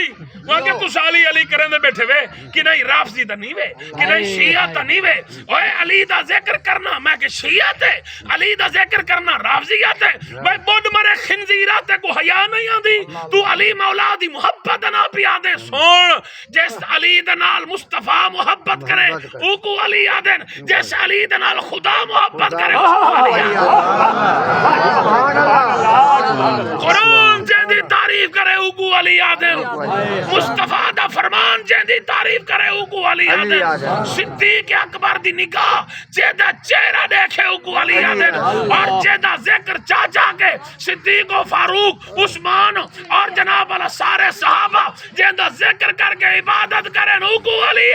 علی وہ کہ تسالی علی کریں دے بیٹھے وے کہ نہیں رافضی تا نہیں وے کہ نہیں شیعہ تا نہیں وے اوے علی دا ذکر کرنا میں کہ شیعہ تے علی دا ذکر کرنا رافضیات ہے بھائی بود مرے خنزیرات کو حیا نہیں آندی تو علی مولا دی محبت نہ پیا دے سون جس علی دے نال مصطفیٰ محبت کرے او کو علی آدن جس علی دے نال خدا محبت کرے قرآن جہدی تعریف کرے او کو علی آدن مصطفیٰ دا فرمان جہدی تعریف کرے او کو علی آدن صدیق اکبر دی نگاہ جہدا چہرہ دیکھے او کو علی آدن اور جہدا ذکر چاچا کے صدیق و فاروق عثمان اور جناب اللہ سارے صحابہ جہدا ذکر کر کے عبادت کریں او کو علی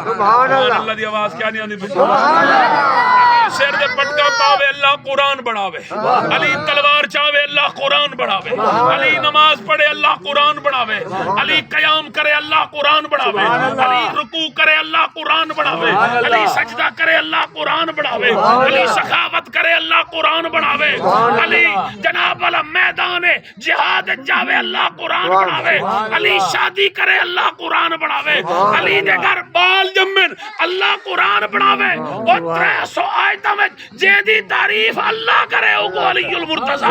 سبحان اللہ اللہ دی آواز کیا نہیں آنی سر دے پٹکا پاوے اللہ قرآن بڑھاوے علی تلوار چاوے اللہ قرآن بڑھاوے علی نماز پڑھے اللہ قرآن بڑھاوے علی قیام کرے اللہ قرآن بڑھاوے علی رکوع کرے اللہ قرآن بڑھاوے علی سجدہ کرے اللہ قرآن بڑھاوے علی سخاوت کرے اللہ قرآن بڑھاوے علی جناب والا میدان جہاد جاوے اللہ قرآن بڑھاوے علی شادی کرے اللہ قرآن بڑھاوے علی دے گھر بال جمن اللہ قرآن بڑھاوے اور 300 آیتہ میں جیدی تعریف اللہ کرے او کو علی المرتضی